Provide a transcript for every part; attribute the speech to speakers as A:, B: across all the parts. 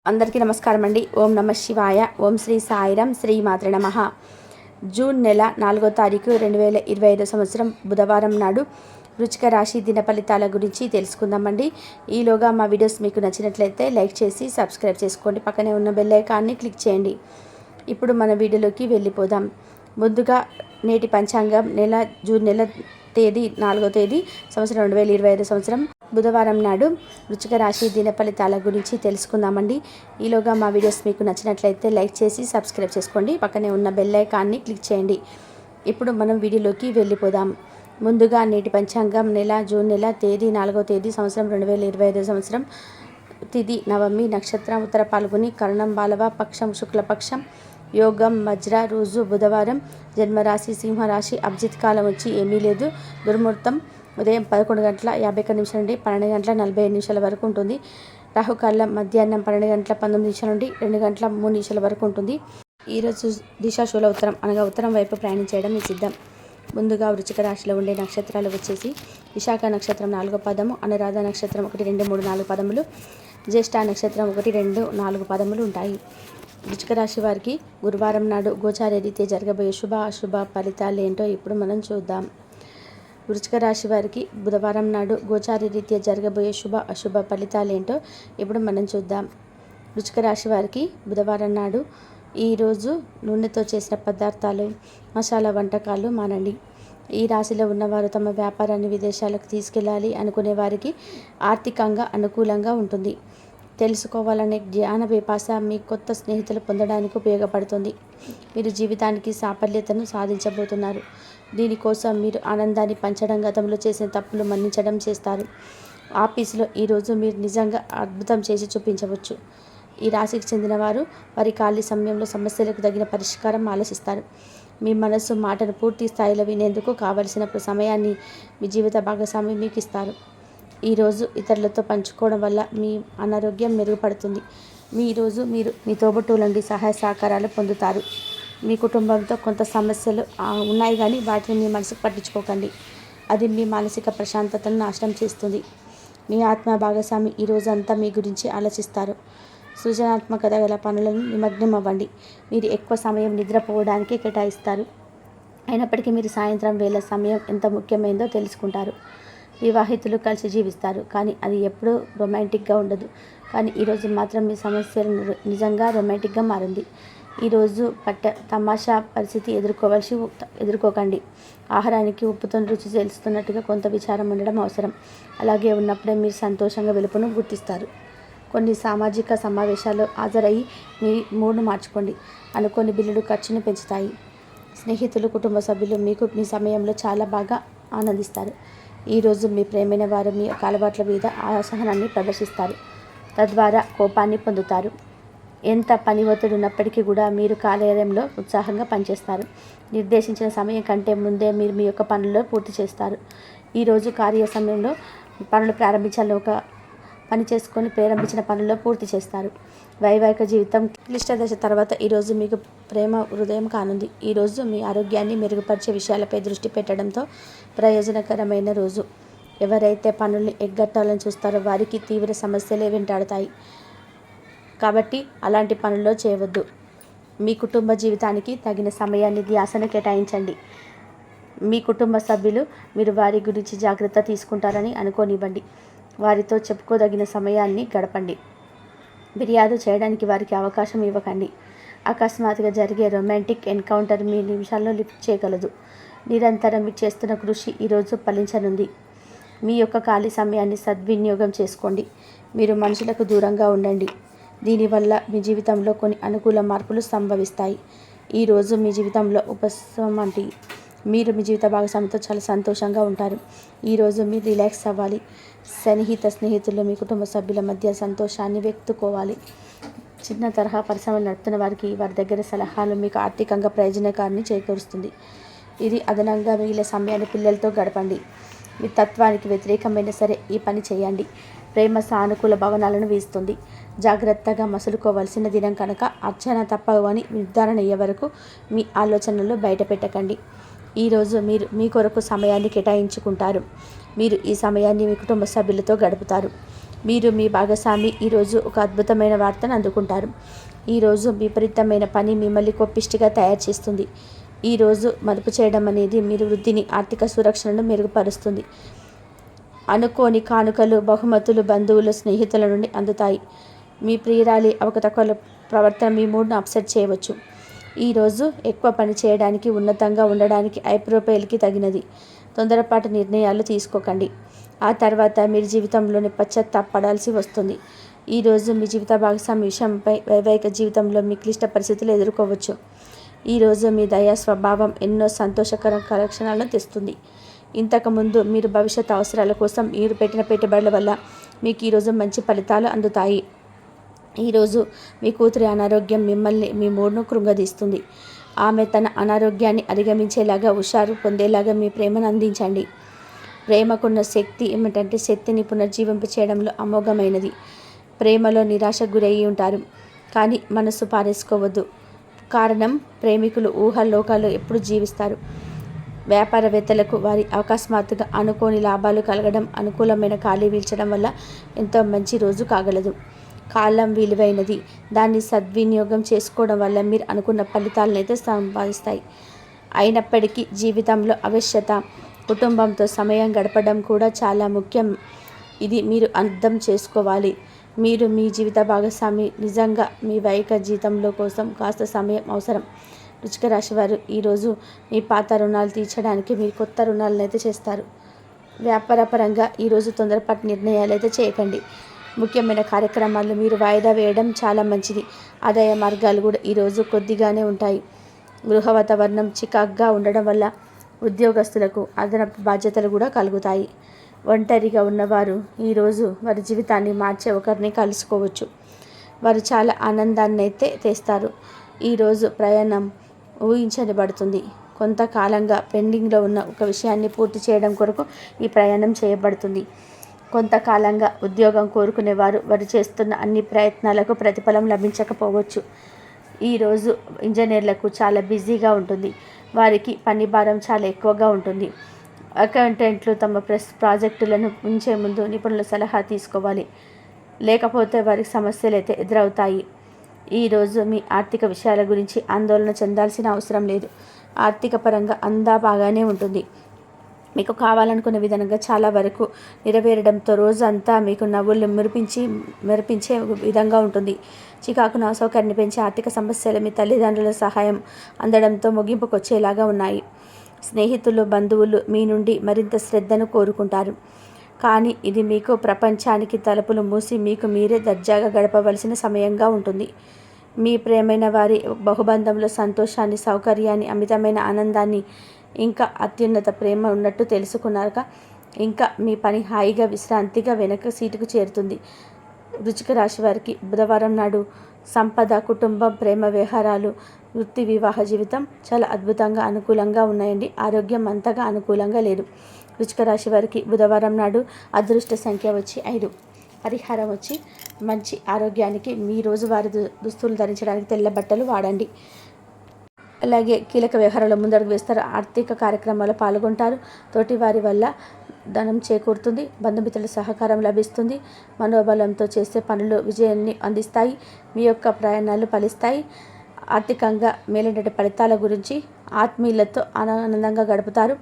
A: అందరికీ నమస్కారం అండి. ఓం నమ శివాయ. ఓం శ్రీ సాయిరాం. శ్రీ మాత్రే నమః. జూన్ నెల 4వ తారీఖు 2025 సంవత్సరం బుధవారం నాడు వృశ్చిక రాశి దిన ఫలితాల గురించి తెలుసుకుందామండి. ఈలోగా మా వీడియోస్ మీకు నచ్చినట్లయితే లైక్ చేసి సబ్స్క్రైబ్ చేసుకోండి. పక్కనే ఉన్న బెల్ ఐకాన్ని క్లిక్ చేయండి. ఇప్పుడు మన వీడియోలోకి వెళ్ళిపోదాం. ముందుగా నేటి పంచాంగం జూన్ నెల తేదీ 4వ తేదీ సంవత్సరం 2025 సంవత్సరం బుధవారం నాడు వృశ్చిక రాశి దిన ఫలితాల గురించి తెలుసుకుందామండి. ఈలోగా మా వీడియోస్ మీకు నచ్చినట్లయితే లైక్ చేసి సబ్స్క్రైబ్ చేసుకోండి. పక్కనే ఉన్న బెల్ ఐకాన్ని క్లిక్ చేయండి. ఇప్పుడు మనం వీడియోలోకి వెళ్ళిపోదాం. ముందుగా నేటి పంచాంగం జూన్ నెల తేదీ 4వ తేదీ సంవత్సరం 2025 సంవత్సరం తిథి నవమి, నక్షత్రం ఉత్తర పాల్గొని, కరణం బాలవ, పక్షం శుక్లపక్షం, యోగం వజ్ర, రోజు బుధవారం, జన్మరాశి సింహరాశి, అభిజిత్ కాలం వచ్చి ఏమీ లేదు. దుర్ముహూర్తం ఉదయం 11:51 నుండి 12:47 వరకు ఉంటుంది. రాహుకాలం మధ్యాహ్నం 12:19 నుండి 2:03 వరకు ఉంటుంది. ఈరోజు దిశాశూల ఉత్తరం అనగా ఉత్తరం వైపు ప్రయాణం చేయడం నిషిద్ధం. ముందుగా వృశ్చిక రాశిలో ఉండే నక్షత్రాలు వచ్చేసి విశాఖ నక్షత్రం 4వ పదము, అనురాధ నక్షత్రం 1, 2, 3, 4 పదములు, జ్యేష్ఠ నక్షత్రం 1, 2, 4 పదములు ఉంటాయి. వృశ్చిక రాశి వారికి గురువారం నాడు గోచార రీత్యా జరగబోయే శుభ అశుభ ఫలితాలు ఏంటో ఇప్పుడు మనం చూద్దాం. వృశ్చిక రాశి వారికి బుధవారం నాడు గోచార రీత్యా జరగబోయే శుభ అశుభ ఫలితాలు ఏంటో ఇప్పుడు మనం చూద్దాం. వృశ్చిక రాశి వారికి బుధవారం నాడు ఈరోజు నూనెతో చేసిన పదార్థాలు, మసాలా వంటకాలు మానండి. ఈ రాశిలో ఉన్నవారు తమ వ్యాపారాన్ని విదేశాలకు తీసుకెళ్ళాలి అనుకునే వారికి ఆర్థికంగా అనుకూలంగా ఉంటుంది. తెలుసుకోవాలనే జ్ఞాన పిపాస మీ కొత్త స్నేహితులు పొందడానికి ఉపయోగపడుతుంది. మీరు జీవితానికి సాఫల్యతను సాధించబోతున్నారు. దీనికోసం మీరు ఆనందాన్ని పంచడం, గతంలో చేసిన తప్పులు మన్నించడం చేస్తారు. ఆఫీసులో ఈరోజు మీరు నిజంగా అద్భుతం చేసి చూపించవచ్చు. ఈ రాశికి చెందిన వారు వారి ఖాళీ సమయంలో సమస్యలకు తగిన పరిష్కారం ఆలోచిస్తారు. మీ మనసు మాటను పూర్తి స్థాయిలో వినేందుకు కావలసిన సమయాన్ని మీ జీవిత భాగస్వామి మీకు ఇస్తారు. ఈరోజు ఇతరులతో పంచుకోవడం వల్ల మీ అనారోగ్యం మెరుగుపడుతుంది. ఈరోజు మీరు మీ తోబుట్టువుల నుండి సహాయ సహకారాలు పొందుతారు. మీ కుటుంబంతో కొంత సమస్యలు ఉన్నాయి, కానీ వాటిని మీ మనసుకు పట్టించుకోకండి. అది మీ మానసిక ప్రశాంతతను నాశనం చేస్తుంది. మీ ఆత్మ భాగస్వామి ఈ రోజు అంతా మీ గురించి ఆలోచిస్తారు. సృజనాత్మకత గల పనులను నిమగ్నం అవ్వండి. మీరు ఎక్కువ సమయం నిద్రపోవడానికి కేటాయిస్తారు. అయినప్పటికీ మీరు సాయంత్రం వేళ సమయం ఎంత ముఖ్యమైనదో తెలుసుకుంటారు. వివాహితులు కలిసి జీవిస్తారు, కానీ అది ఎప్పుడూ రొమాంటిక్గా ఉండదు. కానీ ఈరోజు మాత్రం మీ సమస్యలు నిజంగా రొమాంటిక్గా మారింది. ఈరోజు తమాషా పరిస్థితి ఎదుర్కోకండి. ఆహారానికి ఉప్పుతో రుచి తెలుస్తున్నట్టుగా కొంత విచారం ఉండడం అవసరం. అలాగే ఉన్నప్పుడే మీరు సంతోషంగా వెలుపును గుర్తిస్తారు. కొన్ని సామాజిక సమావేశాల్లో హాజరయ్యి మీ మూడ్ను మార్చుకోండి. అనుకోని బిల్లులు ఖర్చును పెంచుతాయి. స్నేహితులు, కుటుంబ సభ్యులు మీకు మీ సమయంలో చాలా బాగా ఆనందిస్తారు. ఈరోజు మీ ప్రేమైన వారు మీ యొక్క అలవాట్ల మీద అసహనాన్ని ప్రదర్శిస్తారు. తద్వారా కోపాన్ని పొందుతారు. ఎంత పని ఒత్తిడి ఉన్నప్పటికీ కూడా మీరు కార్యాలయంలో ఉత్సాహంగా పనిచేస్తారు. నిర్దేశించిన సమయం కంటే ముందే మీరు మీ యొక్క పనుల్లో పూర్తి చేస్తారు. ఈరోజు కార్య సమయంలో పనులు ప్రారంభించాలని ఒక పని చేసుకొని ప్రారంభించిన పనుల్లో పూర్తి చేస్తారు. వైవాహిక జీవితం క్లిష్ట దశ తర్వాత ఈరోజు మీకు ప్రేమ హృదయం కానుంది. ఈరోజు మీ ఆరోగ్యాన్ని మెరుగుపరిచే విషయాలపై దృష్టి పెట్టడంతో ప్రయోజనకరమైన రోజు. ఎవరైతే పనుల్ని ఎగ్గట్టాలని చూస్తారో వారికి తీవ్ర సమస్యలే వెంటాడుతాయి. కాబట్టి అలాంటి పనుల్లో చేయవద్దు. మీ కుటుంబ జీవితానికి తగిన సమయాన్ని, ధ్యాసను కేటాయించండి. మీ కుటుంబ సభ్యులు మీరు వారి గురించి జాగ్రత్త తీసుకుంటారని అనుకోనివ్వండి. వారితో చెప్పుకోదగిన సమయాన్ని గడపండి. ఫిర్యాదు చేయడానికి వారికి అవకాశం ఇవ్వకండి. అకస్మాత్తుగా జరిగే రొమాంటిక్ ఎన్కౌంటర్ మీ నిమిషాల్లో లిఫ్ట్ చేయగలదు. నిరంతరం మీరు చేస్తున్న కృషి ఈరోజు ఫలించనుంది. మీ యొక్క ఖాళీ సమయాన్ని సద్వినియోగం చేసుకోండి. మీరు మనుషులకు దూరంగా ఉండండి. దీనివల్ల మీ జీవితంలో కొన్ని అనుకూల మార్పులు సంభవిస్తాయి. ఈరోజు మీ జీవితంలో ఉపశమనంటి మీరు మీ జీవిత భాగస్వామితో చాలా సంతోషంగా ఉంటారు. ఈరోజు మీరు రిలాక్స్ అవ్వాలి. స్నేహితులు, మీ కుటుంబ సభ్యుల మధ్య సంతోషాన్ని వ్యక్తుకోవాలి. చిన్న తరహా పరిశ్రమలు నడుపుతున్న వారికి వారి దగ్గర సలహాలు మీకు ఆర్థికంగా ప్రయోజనకారిని చేకూరుస్తుంది. ఇది అదనంగా మిగిలిన సమయాన్ని పిల్లలతో గడపండి. మీ తత్వానికి వ్యతిరేకమైన సరే ఈ పని చేయండి. ప్రేమ సానుకూల భవనాలను వీస్తుంది. జాగ్రత్తగా మసులుకోవలసిన దినం కనుక అర్చన తప్పవు అని నిర్ధారణ అయ్యే వరకు మీ ఆలోచనలు బయట పెట్టకండి. ఈరోజు మీరు మీ కొరకు సమయాన్ని కేటాయించుకుంటారు. మీరు ఈ సమయాన్ని మీ కుటుంబ సభ్యులతో గడుపుతారు. మీరు మీ భాగస్వామి ఈరోజు ఒక అద్భుతమైన వార్తను అందుకుంటారు. ఈరోజు విపరీతమైన పని మిమ్మల్ని కొప్పిష్టిగా తయారు చేస్తుంది. ఈరోజు మదుపు చేయడం అనేది మీరు వృద్ధిని, ఆర్థిక సురక్షణను మెరుగుపరుస్తుంది. అనుకోని కానుకలు, బహుమతులు బంధువులు, స్నేహితుల నుండి అందుతాయి. మీ ప్రియురాలి అవకతవకల ప్రవర్తన మీ మూడ్ను అప్సెట్ చేయవచ్చు. ఈరోజు ఎక్కువ పని చేయడానికి, ఉన్నతంగా ఉండడానికి ఐప్రోపైల్కి తగినది. తొందరపాటు నిర్ణయాలు తీసుకోకండి. ఆ తర్వాత మీరు జీవితంలోని పశ్చాత్తాపడాల్సి వస్తుంది. ఈరోజు మీ జీవిత భాగస్వామి విషయంపై వైవాహిక జీవితంలో మీ క్లిష్ట పరిస్థితులు ఎదుర్కోవచ్చు. ఈరోజు మీ దయా స్వభావం ఎన్నో సంతోషకర లక్షణాలను తెస్తుంది. ఇంతకుముందు మీరు భవిష్యత్ అవసరాల కోసం మీరు పెట్టిన పెట్టుబడుల వల్ల మీకు ఈరోజు మంచి ఫలితాలు అందుతాయి. ఈరోజు మీ కూతురి అనారోగ్యం మిమ్మల్ని, మీ మూడ్ను కృంగదీస్తుంది. ఆమె తన అనారోగ్యాన్ని అధిగమించేలాగా, హుషారు పొందేలాగా మీ ప్రేమను అందించండి. ప్రేమకున్న శక్తి ఏమిటంటే శక్తిని పునర్జీవింప చేయడంలో అమోఘమైనది. ప్రేమలో నిరాశకు గురయ్యి ఉంటారు, కానీ మనసు పారేసుకోవద్దు. కారణం, ప్రేమికులు ఊహలోకాల్లో ఎప్పుడు జీవిస్తారు. వ్యాపారవేత్తలకు వారి అకస్మాత్తుగా అనుకోని లాభాలు కలగడం, అనుకూలమైన ఖాళీ వీల్చడం వల్ల ఎంతో మంచి రోజు కాగలదు. కాలం విలువైనది. దాన్ని సద్వినియోగం చేసుకోవడం వల్ల మీరు అనుకున్న ఫలితాలను అయితే సంపాదిస్తాయి. అయినప్పటికీ జీవితంలో ఆవశ్యకత, కుటుంబంతో సమయం గడపడం కూడా చాలా ముఖ్యం. ఇది మీరు అర్థం చేసుకోవాలి. మీరు మీ జీవిత భాగస్వామి నిజంగా మీ వైక జీవితంలో కోసం కాస్త సమయం అవసరం. వృశ్చిక రాశి వారు ఈరోజు మీ పాత రుణాలు తీర్చడానికి మీరు కొత్త రుణాలను అయితే చేస్తారు. వ్యాపారపరంగా ఈరోజు తొందరపాటు నిర్ణయాలు అయితే చేయకండి. ముఖ్యమైన కార్యక్రమాలు మీరు వాయిదా వేయడం చాలా మంచిది. ఆదాయ మార్గాలు కూడా ఈరోజు కొద్దిగానే ఉంటాయి. గృహ వాతావరణం చికాగ్గా ఉండడం వల్ల ఉద్యోగస్తులకు అదనపు బాధ్యతలు కూడా కలుగుతాయి. ఒంటరిగా ఉన్నవారు ఈరోజు వారి జీవితాన్ని మార్చే ఒకరిని కలుసుకోవచ్చు. వారు చాలా ఆనందాన్ని అయితే తెస్తారు. ఈరోజు ప్రయాణం ఊహించబడుతుంది. కొంతకాలంగా పెండింగ్లో ఉన్న ఒక విషయాన్ని పూర్తి చేయడం కొరకు ఈ ప్రయాణం చేయబడుతుంది. కొంతకాలంగా ఉద్యోగం కోరుకునేవారు వారు చేస్తున్న అన్ని ప్రయత్నాలకు ప్రతిఫలం లభించకపోవచ్చు. ఈరోజు ఇంజనీర్లకు చాలా బిజీగా ఉంటుంది. వారికి పని భారం చాలా ఎక్కువగా ఉంటుంది. అకౌంటెంట్లు తమ ప్రాజెక్టులను ఉంచే ముందు నిపుణుల సలహా తీసుకోవాలి, లేకపోతే వారికి సమస్యలు అయితే ఎదురవుతాయి. ఈరోజు మీ ఆర్థిక విషయాల గురించి ఆందోళన చెందాల్సిన అవసరం లేదు. ఆర్థిక పరంగా అంతా బాగానే ఉంటుంది. మీకు కావాలనుకున్న విధంగా చాలా వరకు నెరవేరడంతో రోజు అంతా మీకు నవ్వులు మెరిపించే విధంగా ఉంటుంది. చికాకును, అసౌకర్యాన్ని పెంచే ఆర్థిక సమస్యలు మీ తల్లిదండ్రుల సహాయం అందడంతో ముగింపుకొచ్చేలాగా ఉన్నాయి. స్నేహితులు, బంధువులు మీ నుండి మరింత శ్రద్ధను కోరుకుంటారు. కానీ ఇది మీకు ప్రపంచానికి తలుపులు మూసి మీకు మీరే దర్జాగా గడపవలసిన సమయంగా ఉంటుంది. మీ ప్రేమైన వారి బహుబంధంలో సంతోషాన్ని, సౌకర్యాన్ని, అమితమైన ఆనందాన్ని, ఇంకా అత్యున్నత ప్రేమ ఉన్నట్టు తెలుసుకున్నాక ఇంకా మీ పని హాయిగా, విశ్రాంతిగా వెనక సీటుకు చేరుతుంది. వృశ్చిక రాశి వారికి బుధవారం నాడు సంపద, కుటుంబం, ప్రేమ వ్యవహారాలు, వృత్తి, వివాహ జీవితం చాలా అద్భుతంగా, అనుకూలంగా ఉన్నాయండి. ఆరోగ్యం అంతగా అనుకూలంగా లేదు. వృశ్చిక రాశి వారికి బుధవారం నాడు అదృష్ట సంఖ్య వచ్చి 5. పరిహారం వచ్చి మంచి ఆరోగ్యానికి మీ రోజువారీ దుస్తులు ధరించడానికి తెల్ల బట్టలు వాడండి. అలాగే కీలక వ్యవహారాల్లో ముందడుగు వేస్తారు. ఆర్థిక కార్యక్రమాల్లో పాల్గొంటారు. తోటి వారి వల్ల ధనం చేకూరుతుంది. బంధుమిత్రుల సహకారం లభిస్తుంది. మనోబలంతో చేసే పనులు విజయాన్ని అందిస్తాయి. మీ యొక్క ప్రయాణాలు ఫలిస్తాయి. ఆర్థికంగా మేలైన ఫలితాల గురించి ఆత్మీయులతో ఆనందంగా గడుపుతారు.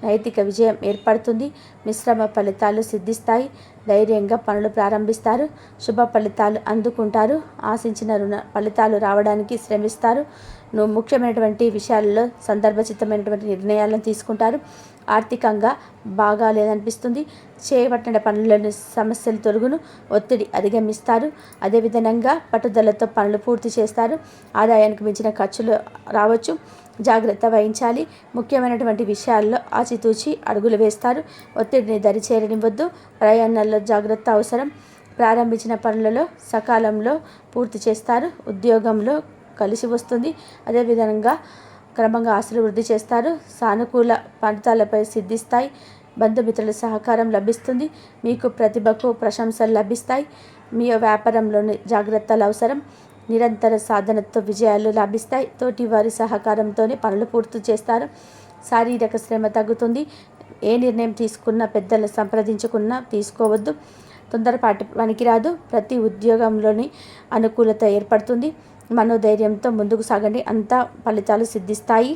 A: నైతిక విజయం ఏర్పడుతుంది. మిశ్రమ ఫలితాలు సిద్ధిస్తాయి. ధైర్యంగా పనులు ప్రారంభిస్తారు. శుభ ఫలితాలు అందుకుంటారు. ఆశించిన ఫలితాలు రావడానికి శ్రమిస్తారు. ముఖ్యమైనటువంటి విషయాల్లో సందర్భచిత్తమైనటువంటి నిర్ణయాలను తీసుకుంటారు. ఆర్థికంగా బాగా లేదనిపిస్తుంది. చేయబట్టిన పనులను సమస్యలు తొలగును. ఒత్తిడి అధిగమిస్తారు. అదేవిధంగా పట్టుదలతో పనులు పూర్తి చేస్తారు. ఆదాయానికి మించిన ఖర్చులు రావచ్చు. జాగ్రత్త వహించాలి. ముఖ్యమైనటువంటి విషయాల్లో ఆచితూచి అడుగులు వేస్తారు. ఒత్తిడిని దరిచేరనివ్వద్దు. ప్రయాణాల్లో జాగ్రత్త అవసరం. ప్రారంభించిన పనులలో సకాలంలో పూర్తి చేస్తారు. ఉద్యోగంలో కలిసి వస్తుంది. అదేవిధంగా క్రమంగా ఆస్తులు వృద్ధి చేస్తారు. సానుకూల ఫలితాలపై సిద్ధిస్తాయి. బంధుమిత్రుల సహకారం లభిస్తుంది. మీకు ప్రతిభకు ప్రశంసలు లభిస్తాయి. మీ వ్యాపారంలోని జాగ్రత్తలు అవసరం. నిరంతర సాధనతో విజయాలు లభిస్తాయి. తోటి వారి సహకారంతోనే పనులు పూర్తి చేస్తారు. శారీరక శ్రమ తగ్గుతుంది. ఏ నిర్ణయం తీసుకున్నా పెద్దలు సంప్రదించుకున్నా తీసుకోవద్దు. తొందరపాటు పనికిరాదు. ప్రతి ఉద్యోగంలోని అనుకూలత ఏర్పడుతుంది. మనోధైర్యంతో ముందుకు సాగండి, అంతా ఫలితాలు సిద్ధిస్తాయి.